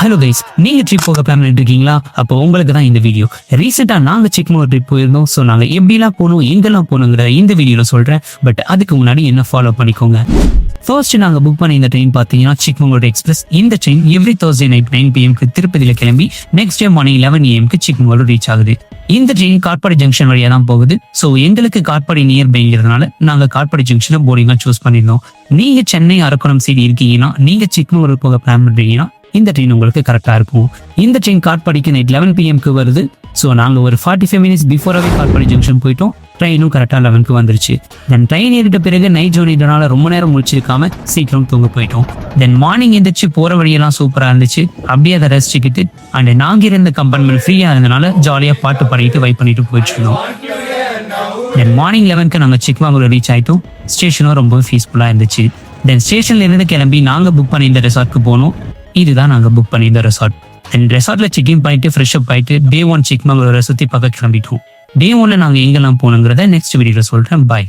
Hello guys, நீங்க trip போக plan பண்ணிட்டு இருக்கீங்களா? அப்போ உங்களுக்கு தான் இந்த வீடியோ. ரீசெண்டா நாங்க சிக்மங்களூர் ட்ரிப் போயிருந்தோம். ஸோ நாங்க எப்படிலாம் போகணும், எங்கெல்லாம் போகணுங்கிற இந்த வீடியோல சொல்றேன். பட் அதுக்கு முன்னாடி என்ன ஃபாலோ பண்ணிக்கோங்க. ஃபர்ஸ்ட் நாங்க புக் பண்ண இந்த ட்ரெயின் பார்த்தீங்கன்னா சிக்மங்களூர் எக்ஸ்பிரஸ். இந்த train every Thursday night 9 PM திருப்பதியில கிளம்பி next day morning 11 AM Chikmagalur reach ஆகுது. இந்த ட்ரெயின் காட்பாடி ஜங்ஷன் வழியா தான் போகுது. ஸோ எங்களுக்கு காட்பாடி நியர் பைங்கிறதுனால நாங்க காட்பாடி ஜங்ஷனை போர்டிங்கா சூஸ் பண்ணியிருந்தோம். நீங்க சென்னை அரக்கோணம் சைடு இருக்கீங்கன்னா, நீங்க சிக்மங்களூர் போக பிளான் பண்றீங்கன்னா இந்த ட்ரெயின் உங்களுக்கு கரெக்டா இருக்கும். இந்த ட்ரெயின் காட்பாடிக்கு நைட் 11 PM வருது. ஸோ நாங்கள் ஒரு 45 minutes பிஃபோராகவே காட்பாடி ஜங்ஷன் போயிட்டோம். ட்ரெயினும் கரெக்டாக 11 வந்துருச்சு. தென் ட்ரெயின் ஏறிட்ட பிறகு நைட் ஜோனினால ரொம்ப நேரம் முடிச்சிருக்காம சீக்கிரம் தூங்க போயிட்டோம். தென் மார்னிங் எந்திரிச்சு போகிற வழியெல்லாம் சூப்பராக இருந்துச்சு. அப்படியே அதை ரசிச்சுக்கிட்டு அண்ட் நாங்கள் இருந்த கம்பார்ட்மெண்ட் ஃப்ரீயாக இருந்தனால ஜாலியாக பாட்டு பாடிட்டு வைப் பண்ணிட்டு போயிட்டு இருந்தோம். தென் மார்னிங் 11 நாங்கள் சிக்மங்களூர் ரீச் ஆகிட்டோம். ஸ்டேஷனும் ரொம்ப பீஸ்ஃபுல்லாக இருந்துச்சு. தென் ஸ்டேஷன்ல இருந்து கிளம்பி நாங்கள் புக் பண்ணி இந்த ரெசார்ட்க்கு போனோம். இதுதான் நாங்கள் புக் பண்ணியிருந்த ரெசார்ட். அண்ட் ரெசார்ட்ல செக்இன் பண்ணிட்டு ஃப்ரெஷ் அப் ஆயிட்டு டே 1 சிக்மங்களூரை சுற்றி பார்க்க கிளம்பிட்டோம். டே 1 நாங்கள் எங்கெல்லாம் போகணுங்கிறத நெக்ஸ்ட் வீடியோல சொல்றேன். பாய்.